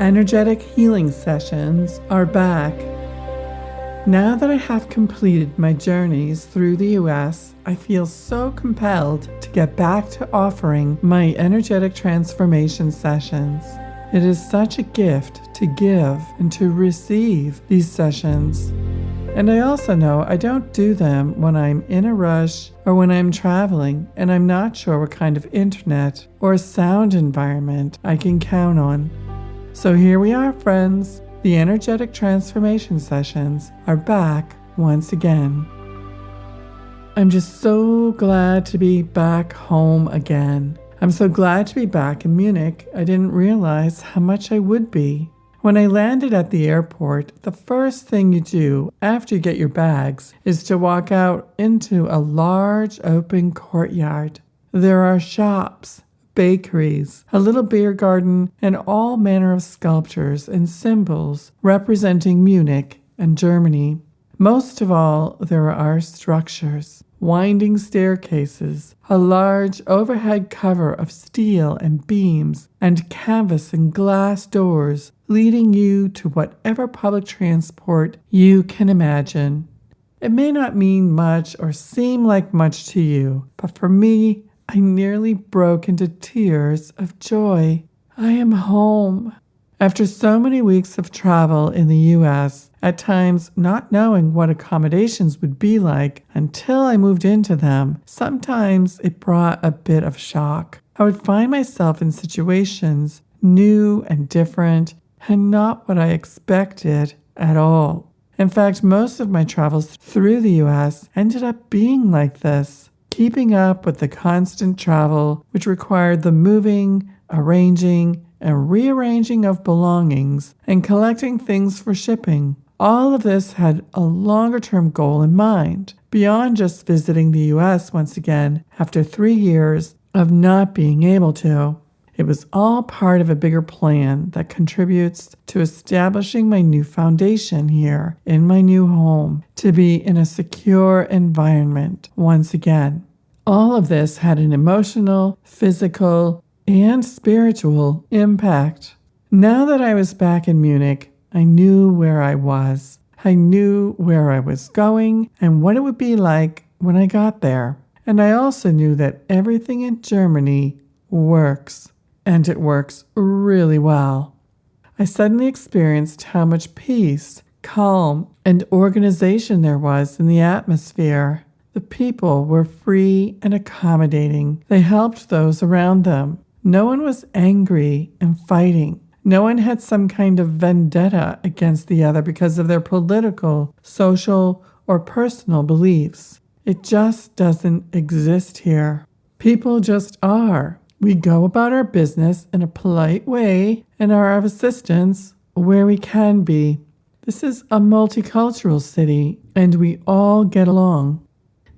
Energetic healing sessions are back. Now that I have completed my journeys through the US, I feel so compelled to get back to offering my energetic transformation sessions. It is such a gift to give and to receive these sessions. And I also know I don't do them when I'm in a rush or when I'm traveling and I'm not sure what kind of internet or sound environment I can count on. So here we are, friends. The energetic transformation sessions are back once again. I'm just so glad to be back home again. I'm so glad to be back in Munich. I didn't realize how much I would be. When I landed at the airport, the first thing you do after you get your bags is to walk out into a large open courtyard. There are shops, bakeries, a little beer garden, and all manner of sculptures and symbols representing Munich and Germany. Most of all, there are structures, winding staircases, a large overhead cover of steel and beams, and canvas and glass doors leading you to whatever public transport you can imagine. It may not mean much or seem like much to you, but for me, I nearly broke into tears of joy. I am home. After so many weeks of travel in the US, at times not knowing what accommodations would be like until I moved into them, sometimes it brought a bit of shock. I would find myself in situations new and different and not what I expected at all. In fact, most of my travels through the US ended up being like this. Keeping up with the constant travel, which required the moving, arranging, and rearranging of belongings, and collecting things for shipping. All of this had a longer-term goal in mind, beyond just visiting the US once again after 3 years of not being able to. It was all part of a bigger plan that contributes to establishing my new foundation here in my new home, to be in a secure environment once again. All of this had an emotional, physical, and spiritual impact. Now that I was back in Munich, I knew where I was. I knew where I was going and what it would be like when I got there. And I also knew that everything in Germany works. And it works really well. I suddenly experienced how much peace, calm, and organization there was in the atmosphere. The people were free and accommodating. They helped those around them. No one was angry and fighting. No one had some kind of vendetta against the other because of their political, social, or personal beliefs. It just doesn't exist here. People just are. We go about our business in a polite way and are of assistance where we can be. This is a multicultural city, and we all get along.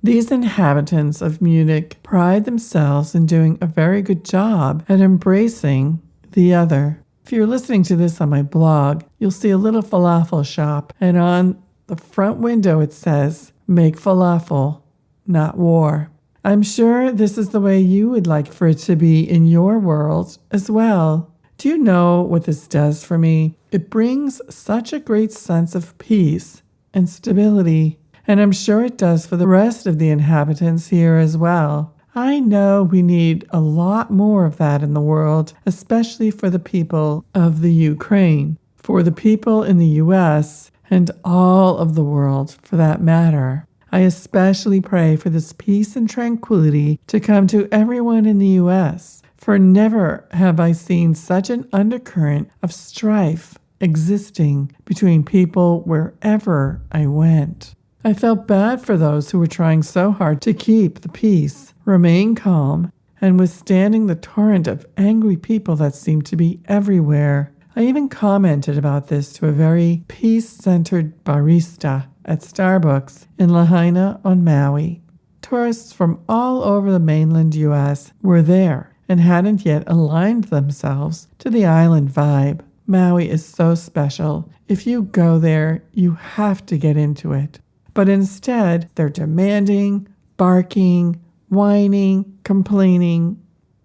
These inhabitants of Munich pride themselves in doing a very good job at embracing the other. If you're listening to this on my blog, you'll see a little falafel shop, and on the front window it says, "Make falafel, not war." I'm sure this is the way you would like for it to be in your world as well. Do you know what this does for me? It brings such a great sense of peace and stability, and I'm sure it does for the rest of the inhabitants here as well. I know we need a lot more of that in the world, especially for the people of the Ukraine, for the people in the US, and all of the world for that matter. I especially pray for this peace and tranquility to come to everyone in the US, for never have I seen such an undercurrent of strife existing between people wherever I went. I felt bad for those who were trying so hard to keep the peace, remain calm, and withstanding the torrent of angry people that seemed to be everywhere. I even commented about this to a very peace-centered barista at Starbucks in Lahaina on Maui. Tourists from all over the mainland U.S. were there and hadn't yet aligned themselves to the island vibe. Maui is so special. If you go there, you have to get into it. But instead, they're demanding, barking, whining, complaining.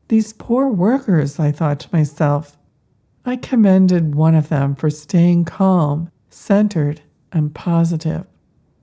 These poor workers, I thought to myself. I commended one of them for staying calm, centered, and positive.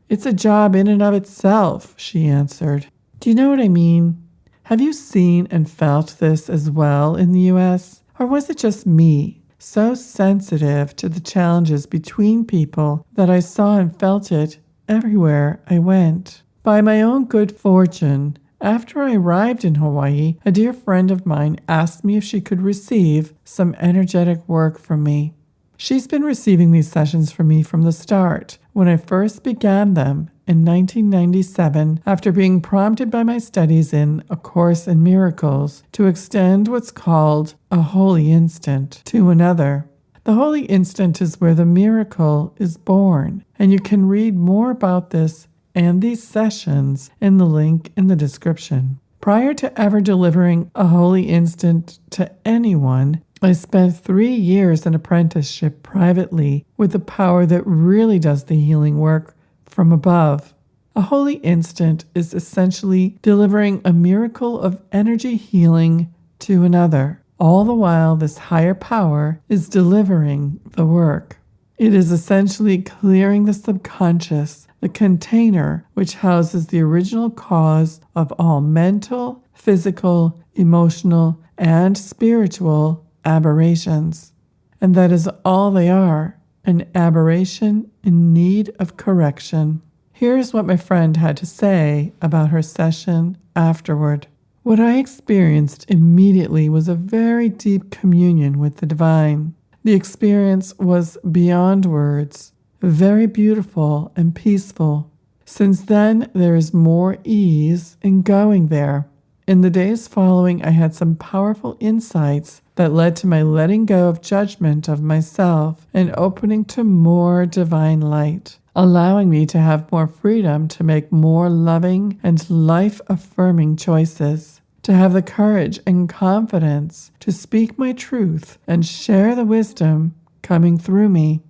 "It's a job in and of itself," she answered. "Do you know what I mean? Have you seen and felt this as well in the US? Or was it just me, so sensitive to the challenges between people that I saw and felt it everywhere I went? By my own good fortune, after I arrived in Hawaii, a dear friend of mine asked me if she could receive some energetic work from me. She's been receiving these sessions from me from the start, when I first began them in 1997 after being prompted by my studies in A Course in Miracles to extend what's called a holy instant to another. The holy instant is where the miracle is born, and you can read more about this and these sessions in the link in the description. Prior to ever delivering a holy instant to anyone, I spent 3 years in apprenticeship privately with the power that really does the healing work from above. A holy instant is essentially delivering a miracle of energy healing to another. All the while, this higher power is delivering the work. It is essentially clearing the subconscious, the container which houses the original cause of all mental, physical, emotional, and spiritual aberrations. And that is all they are, an aberration in need of correction. Here's what my friend had to say about her session afterward. "What I experienced immediately was a very deep communion with the divine. The experience was beyond words, very beautiful and peaceful. Since then, there is more ease in going there. In the days following, I had some powerful insights that led to my letting go of judgment of myself and opening to more divine light, allowing me to have more freedom to make more loving and life-affirming choices, to have the courage and confidence to speak my truth and share the wisdom coming through me.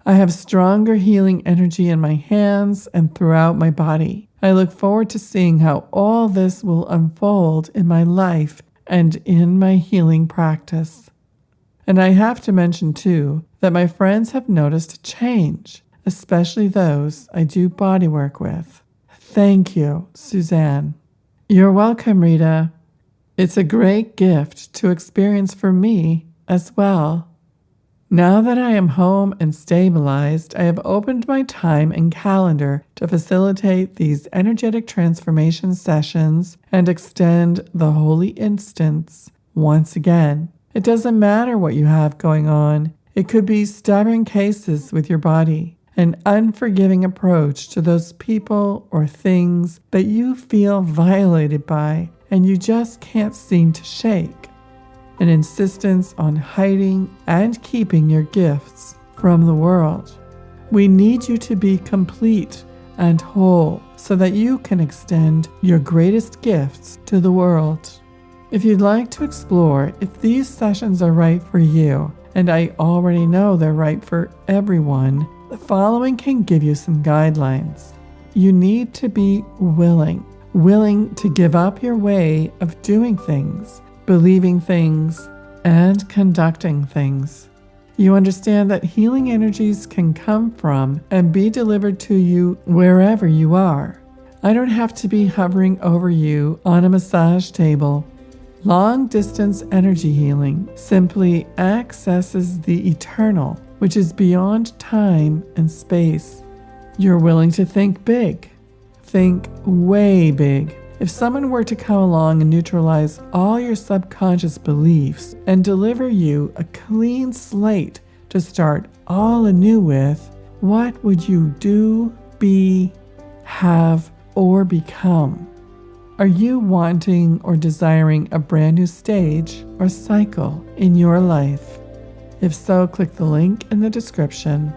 I have stronger healing energy in my hands and throughout my body. I look forward to seeing how all this will unfold in my life and in my healing practice." And I have to mention, too, that my friends have noticed a change, especially those I do body work with. Thank you, Suzanne. You're welcome, Rita. It's a great gift to experience for me as well. Now that I am home and stabilized, I have opened my time and calendar to facilitate these energetic transformation sessions and extend the holy instants once again. It doesn't matter what you have going on. It could be stubborn cases with your body, an unforgiving approach to those people or things that you feel violated by and you just can't seem to shake. An insistence on hiding and keeping your gifts from the world. We need you to be complete and whole so that you can extend your greatest gifts to the world. If you'd like to explore if these sessions are right for you, and I already know they're right for everyone, the following can give you some guidelines. You need to be willing to give up your way of doing things, believing things, and conducting things. You understand that healing energies can come from and be delivered to you wherever you are. I don't have to be hovering over you on a massage table. Long-distance energy healing simply accesses the eternal, which is beyond time and space. You're willing to think big. Think way big. If someone were to come along and neutralize all your subconscious beliefs and deliver you a clean slate to start all anew with, what would you do, be, have, or become? Are you wanting or desiring a brand new stage or cycle in your life? If so, click the link in the description.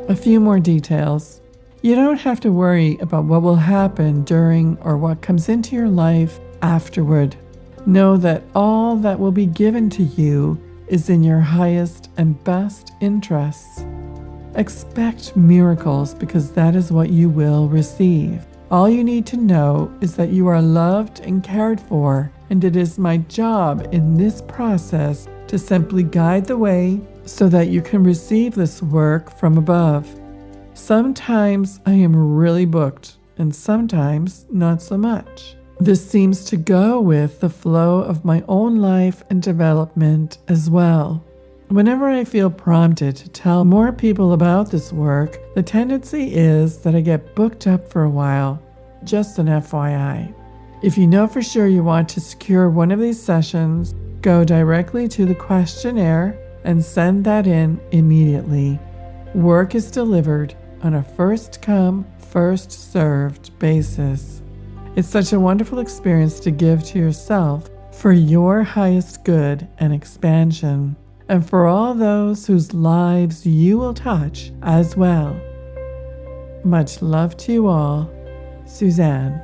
A few more details. You don't have to worry about what will happen during or what comes into your life afterward. Know that all that will be given to you is in your highest and best interests. Expect miracles because that is what you will receive. All you need to know is that you are loved and cared for, and it is my job in this process to simply guide the way so that you can receive this work from above. Sometimes I am really booked, and sometimes not so much. This seems to go with the flow of my own life and development as well. Whenever I feel prompted to tell more people about this work, the tendency is that I get booked up for a while. Just an FYI. If you know for sure you want to secure one of these sessions, go directly to the questionnaire and send that in immediately. Work is delivered on a first-come, first-served basis. It's such a wonderful experience to give to yourself for your highest good and expansion, and for all those whose lives you will touch as well. Much love to you all, Suzanne.